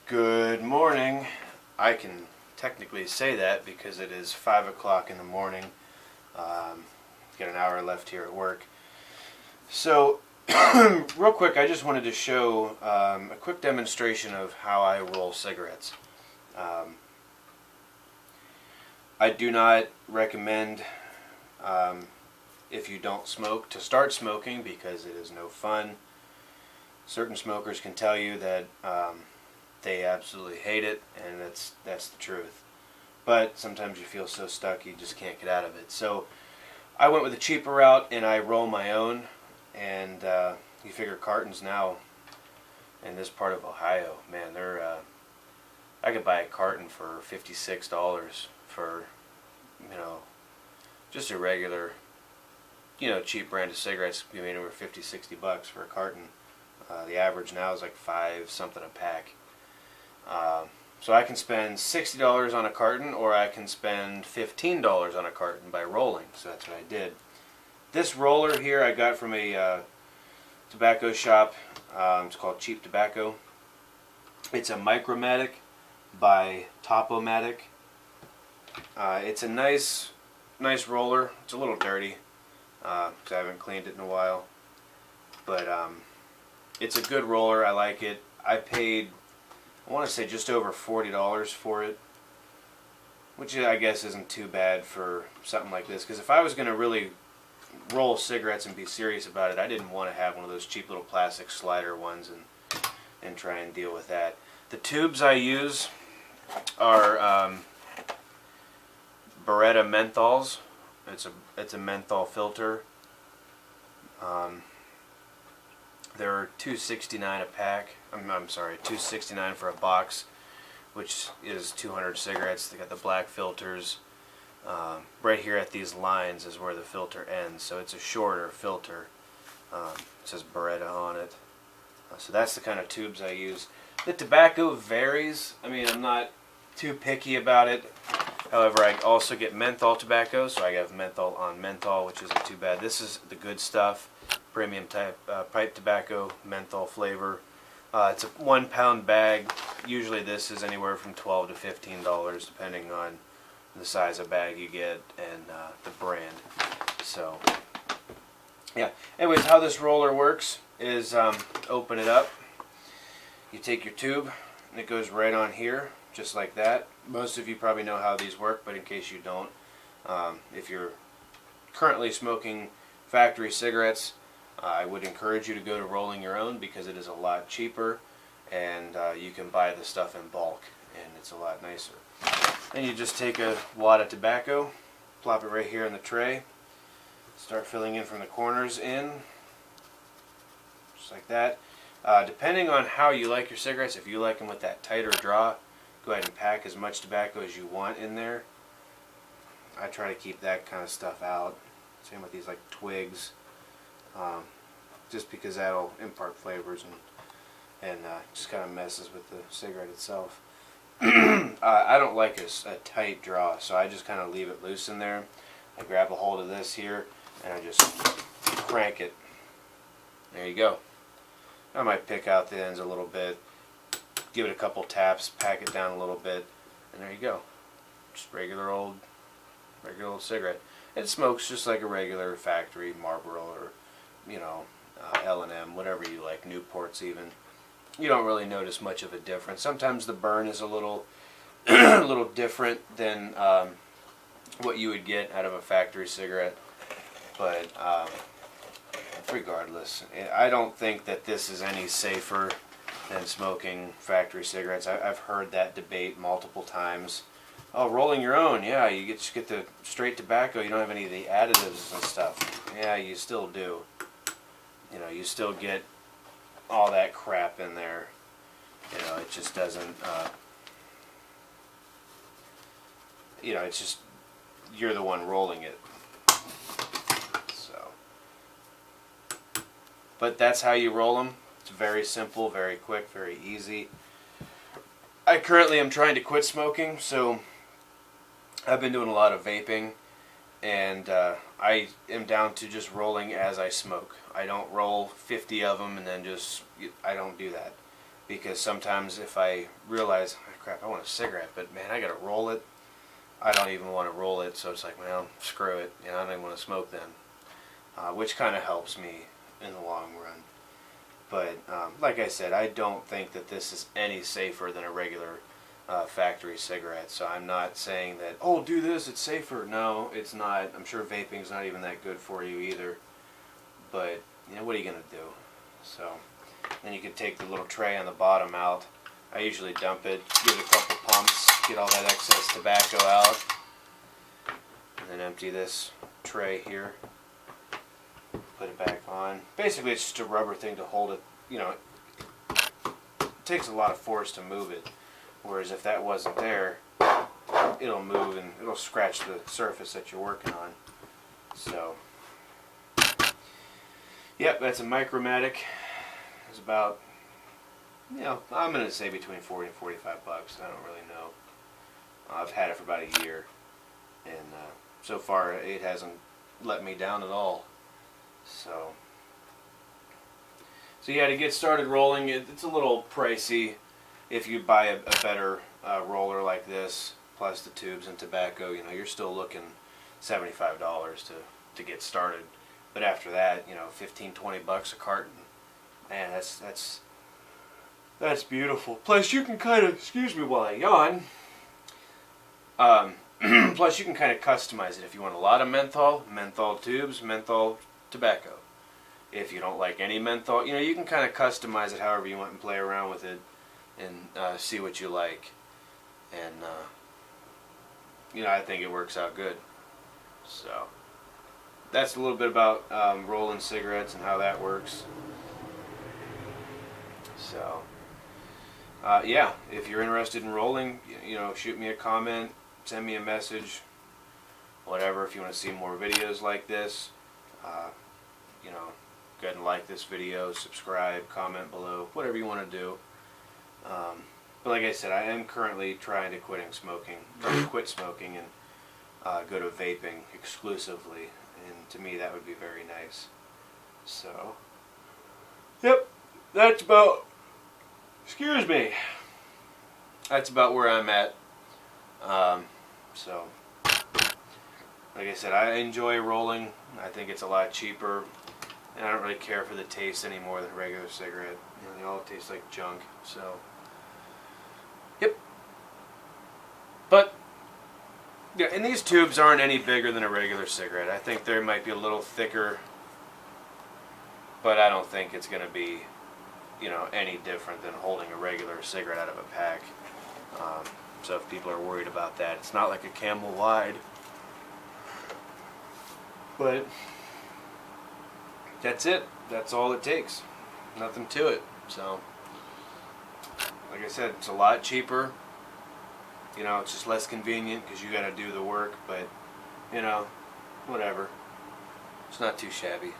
Good morning. I can technically say that because it is 5 o'clock in the morning. Got an hour left here at work. So, real quick, I just wanted to show a quick demonstration of how I roll cigarettes. I do not recommend, if you don't smoke, to start smoking because it is no fun. Certain smokers can tell you that they absolutely hate it, and that's the truth. But sometimes you feel so stuck you just can't get out of it. So I went with a cheaper route and I roll my own. And you figure cartons now in this part of Ohio, man, they're I could buy a carton for $56 for, just a regular, cheap brand of cigarettes. You mean over 50-60 bucks for a carton. The average now is like 5 something a pack. So I can spend $60 on a carton, or I can spend $15 on a carton by rolling. So that's what I did. This roller here I got from a tobacco shop. It's called Cheap Tobacco. It's a Micromatic by Topomatic. It's a nice roller. It's a little dirty because I haven't cleaned it in a while. But it's a good roller. I like it. I paid, I want to say, just over $40 for it, which I guess isn't too bad for something like this. Because if I was going to really roll cigarettes and be serious about it, I didn't want to have one of those cheap little plastic slider ones and try and deal with that. The tubes I use are Beretta menthols. It's a menthol filter. They're $2.69 a pack. I'm sorry, $2.69 for a box, which is 200 cigarettes. They got the black filters. Right here at these lines is where the filter ends, so it's a shorter filter. It says Beretta on it. So that's the kind of tubes I use. The tobacco varies. I mean, I'm not too picky about it. However, I also get menthol tobacco, so I have menthol on menthol, which isn't too bad. This is the good stuff, premium type pipe tobacco, menthol flavor. It's a 1 pound bag. Usually this is anywhere from $12 to $15, depending on the size of bag you get and the brand. So, yeah. Anyways, how this roller works is open it up. You take your tube, and it goes right on here, just like that. Most of you probably know how these work, but in case you don't, if you're currently smoking factory cigarettes, I would encourage you to go to rolling your own because it is a lot cheaper, and you can buy the stuff in bulk, and it's a lot nicer. Then you just take a wad of tobacco, plop it right here in the tray, start filling in from the corners in, just like that. Depending on how you like your cigarettes, if you like them with that tighter draw, go ahead and pack as much tobacco as you want in there. I try to keep that kind of stuff out. Same with these like twigs, just because that'll impart flavors and just kind of messes with the cigarette itself. I don't like a tight draw, so I just kind of leave it loose in there. I grab a hold of this here and I just crank it. There you go. I might pick out the ends a little bit, give it a couple taps, pack it down a little bit, and there you go. Just regular old cigarette. It smokes just like a regular factory Marlboro or L&M, whatever you like, Newports even. You don't really notice much of a difference. Sometimes the burn is a little little different than what you would get out of a factory cigarette, but regardless, I don't think that this is any safer than smoking factory cigarettes. I've heard that debate multiple times. Oh, rolling your own, yeah, you just get the straight tobacco, you don't have any of the additives and stuff. Yeah, you still do. You still get all that crap in there. It just doesn't, it's just, you're the one rolling it. So, but that's how you roll them. It's very simple, very quick, very easy. I currently am trying to quit smoking, so I've been doing a lot of vaping, and I am down to just rolling as I smoke. I don't roll 50 of them and then I don't do that. because sometimes if I realize, oh, crap, I want a cigarette, but man, I gotta roll it, I don't even want to roll it, so it's like, well, screw it, I don't even want to smoke then, which kind of helps me in the long run. But like I said, I don't think that this is any safer than a regular factory cigarette, so I'm not saying that, oh, do this, it's safer. No, it's not. I'm sure vaping's not even that good for you either, but what are you going to do? So then you can take the little tray on the bottom out. I usually dump it, give it a couple pumps, get all that excess tobacco out, and then empty this tray here, put it back on. Basically it's just a rubber thing to hold it. It takes a lot of force to move it, whereas if that wasn't there, it'll move and it'll scratch the surface that you're working on. So yep, that's a Micromatic. It's about, I'm going to say between 40 and 45 bucks. I don't really know. I've had it for about a year, and so far it hasn't let me down at all. So yeah, to get started rolling, it's a little pricey if you buy a better roller like this, plus the tubes and tobacco. You're still looking $75 to get started. But after that, 15, 20 bucks a carton. Man, that's beautiful. Plus, you can kind of, excuse me while I yawn. Plus, you can kind of customize it. If you want a lot of menthol tubes, menthol tobacco. If you don't like any menthol, you can kind of customize it however you want and play around with it and see what you like. And I think it works out good. So that's a little bit about rolling cigarettes and how that works. So yeah, if you're interested in rolling, shoot me a comment, send me a message, whatever. If you want to see more videos like this, go ahead and like this video, subscribe, comment below, whatever you want to do. But like I said, I am currently trying to quit smoking and go to vaping exclusively, and to me that would be very nice. So yep, that's about, excuse me, that's about where I'm at. So like I said, I enjoy rolling. I think it's a lot cheaper, and I don't really care for the taste any more than a regular cigarette. They all taste like junk. So yep. But yeah, and these tubes aren't any bigger than a regular cigarette. I think they might be a little thicker, but I don't think it's going to be, any different than holding a regular cigarette out of a pack. So if people are worried about that, it's not like a Camel wide. But that's it. That's all it takes. Nothing to it. So like I said, it's a lot cheaper. It's just less convenient because you got to do the work, but whatever. It's not too shabby.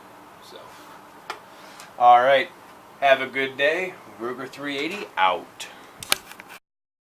So alright, have a good day. Ruger 380 out.